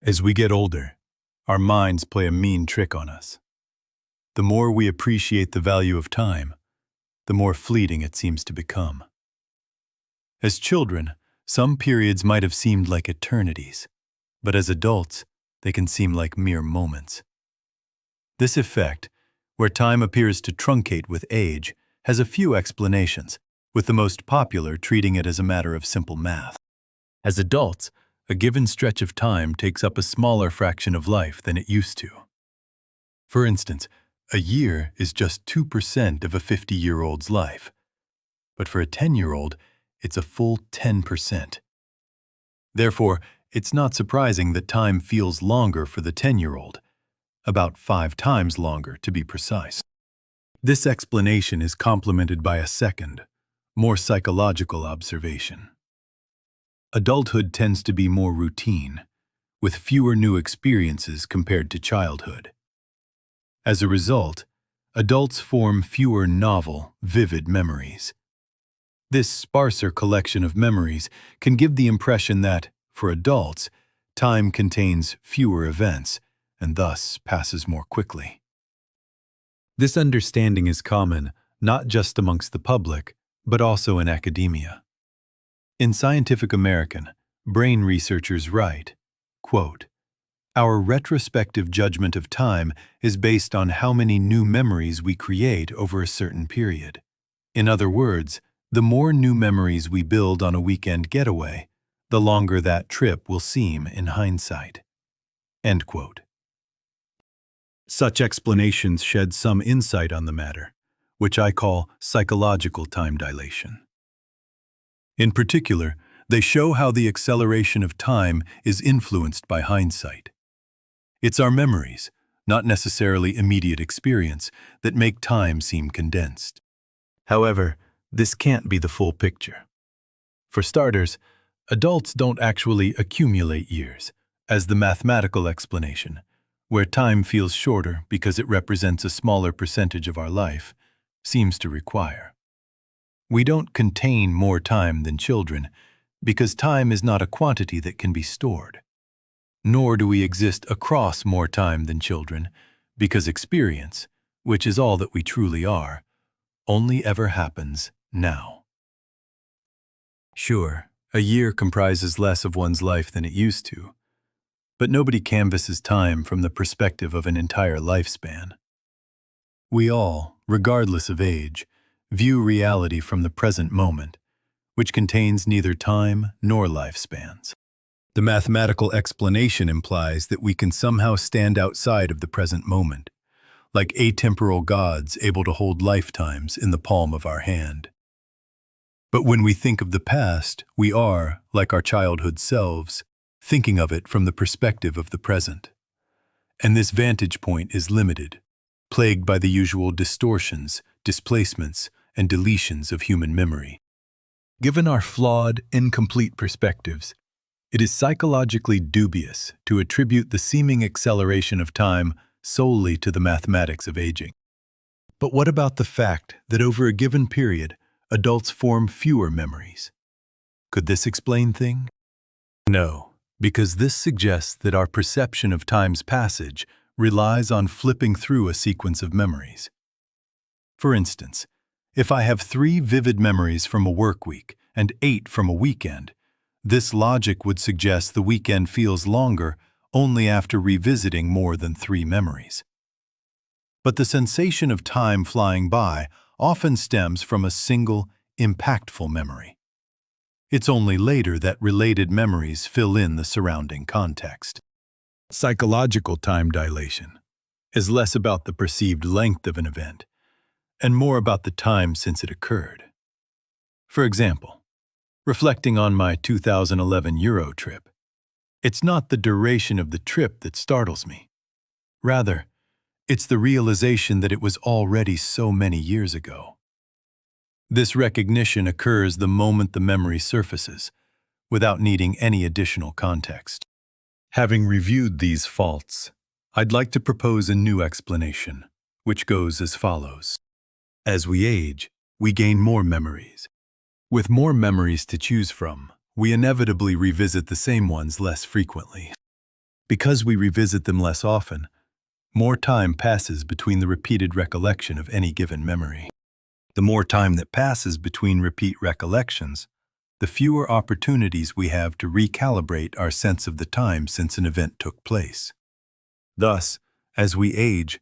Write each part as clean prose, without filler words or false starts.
As we get older, our minds play a mean trick on us. The more we appreciate the value of time, the more fleeting it seems to become. As children, some periods might have seemed like eternities, but as adults, they can seem like mere moments. This effect, where time appears to truncate with age, has a few explanations, with the most popular treating it as a matter of simple math. As adults, a given stretch of time takes up a smaller fraction of life than it used to. For instance, a year is just 2% of a 50-year-old's life. But for a 10-year-old, it's a full 10%. Therefore, it's not surprising that time feels longer for the 10-year-old, about 5 times longer to be precise. This explanation is complemented by a second, more psychological observation. Adulthood tends to be more routine, with fewer new experiences compared to childhood. As a result, adults form fewer novel, vivid memories. This sparser collection of memories can give the impression that, for adults, time contains fewer events and thus passes more quickly. This understanding is common not just amongst the public, but also in academia. In Scientific American, brain researchers write, quote, "Our retrospective judgment of time is based on how many new memories we create over a certain period. In other words, the more new memories we build on a weekend getaway, the longer that trip will seem in hindsight." End quote. Such explanations shed some insight on the matter, which I call psychological time dilation. In particular, they show how the acceleration of time is influenced by hindsight. It's our memories, not necessarily immediate experience, that make time seem condensed. However, this can't be the full picture. For starters, adults don't actually accumulate years, as the mathematical explanation, where time feels shorter because it represents a smaller percentage of our life, seems to require. We don't contain more time than children, because time is not a quantity that can be stored. Nor do we exist across more time than children, because experience, which is all that we truly are, only ever happens now. Sure, a year comprises less of one's life than it used to, but nobody canvasses time from the perspective of an entire lifespan. We all, regardless of age, view reality from the present moment, which contains neither time nor lifespans. The mathematical explanation implies that we can somehow stand outside of the present moment, like atemporal gods able to hold lifetimes in the palm of our hand. But when we think of the past, we are, like our childhood selves, thinking of it from the perspective of the present. And this vantage point is limited, plagued by the usual distortions, displacements, and deletions of human memory. Given our flawed, incomplete perspectives, it is psychologically dubious to attribute the seeming acceleration of time solely to the mathematics of aging. But what about the fact that over a given period, adults form fewer memories? Could this explain things? No, because this suggests that our perception of time's passage relies on flipping through a sequence of memories. For instance, if I have 3 vivid memories from a work week and 8 from a weekend, this logic would suggest the weekend feels longer only after revisiting more than 3 memories. But the sensation of time flying by often stems from a single, impactful memory. It's only later that related memories fill in the surrounding context. Psychological time dilation is less about the perceived length of an event and more about the time since it occurred. For example, reflecting on my 2011 Euro trip, it's not the duration of the trip that startles me. Rather, it's the realization that it was already so many years ago. This recognition occurs the moment the memory surfaces, without needing any additional context. Having reviewed these faults, I'd like to propose a new explanation, which goes as follows. As we age, we gain more memories. With more memories to choose from, we inevitably revisit the same ones less frequently. Because we revisit them less often, more time passes between the repeated recollection of any given memory. The more time that passes between repeat recollections, the fewer opportunities we have to recalibrate our sense of the time since an event took place. Thus, as we age,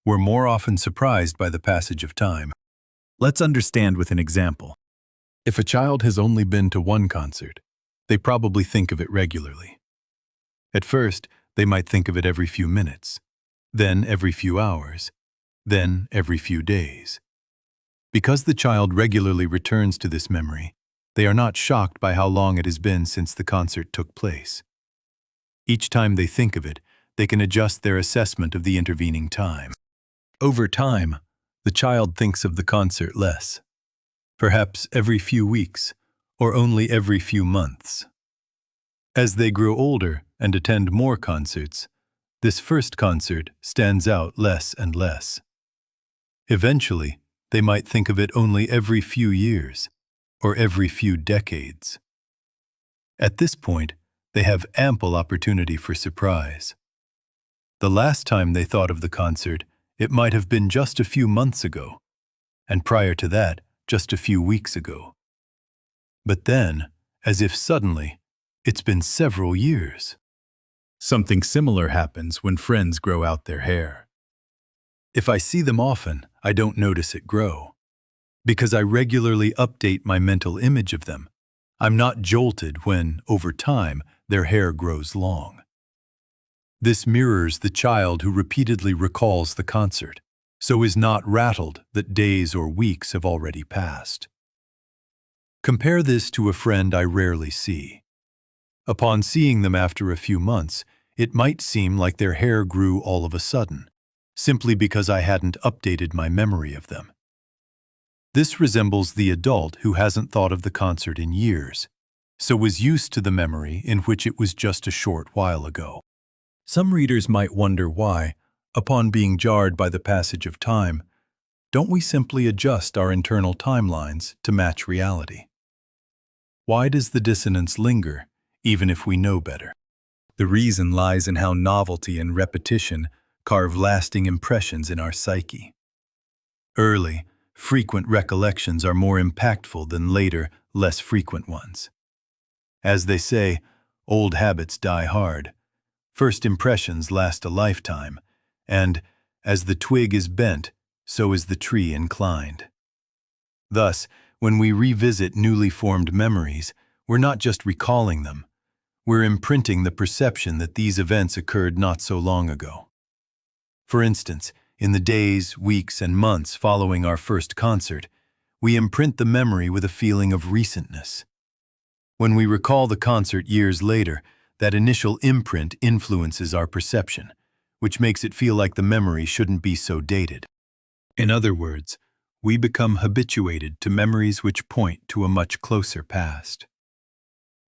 we're more often surprised by the passage of time. Let's understand with an example. If a child has only been to one concert, they probably think of it regularly. At first, they might think of it every few minutes, then every few hours, then every few days. Because the child regularly returns to this memory, they are not shocked by how long it has been since the concert took place. Each time they think of it, they can adjust their assessment of the intervening time. Over time, the child thinks of the concert less, perhaps every few weeks, or only every few months. As they grow older and attend more concerts, this first concert stands out less and less. Eventually, they might think of it only every few years, or every few decades. At this point, they have ample opportunity for surprise. The last time they thought of the concert, it might have been just a few months ago, and prior to that, just a few weeks ago. But then, as if suddenly, it's been several years. Something similar happens when friends grow out their hair. If I see them often, I don't notice it grow. Because I regularly update my mental image of them, I'm not jolted when, over time, their hair grows long. This mirrors the child who repeatedly recalls the concert, so is not rattled that days or weeks have already passed. Compare this to a friend I rarely see. Upon seeing them after a few months, it might seem like their hair grew all of a sudden, simply because I hadn't updated my memory of them. This resembles the adult who hasn't thought of the concert in years, so was used to the memory in which it was just a short while ago. Some readers might wonder why, upon being jarred by the passage of time, don't we simply adjust our internal timelines to match reality? Why does the dissonance linger, even if we know better? The reason lies in how novelty and repetition carve lasting impressions in our psyche. Early, frequent recollections are more impactful than later, less frequent ones. As they say, old habits die hard. First impressions last a lifetime, and, as the twig is bent, so is the tree inclined. Thus, when we revisit newly formed memories, we're not just recalling them, we're imprinting the perception that these events occurred not so long ago. For instance, in the days, weeks, and months following our first concert, we imprint the memory with a feeling of recentness. When we recall the concert years later, that initial imprint influences our perception, which makes it feel like the memory shouldn't be so dated. In other words, we become habituated to memories which point to a much closer past.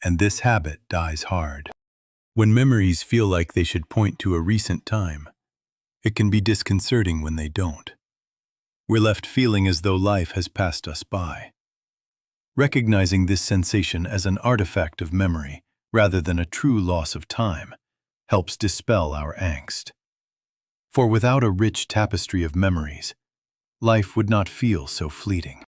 And this habit dies hard. When memories feel like they should point to a recent time, it can be disconcerting when they don't. We're left feeling as though life has passed us by. Recognizing this sensation as an artifact of memory, rather than a true loss of time, helps dispel our angst. For without a rich tapestry of memories, life would not feel so fleeting.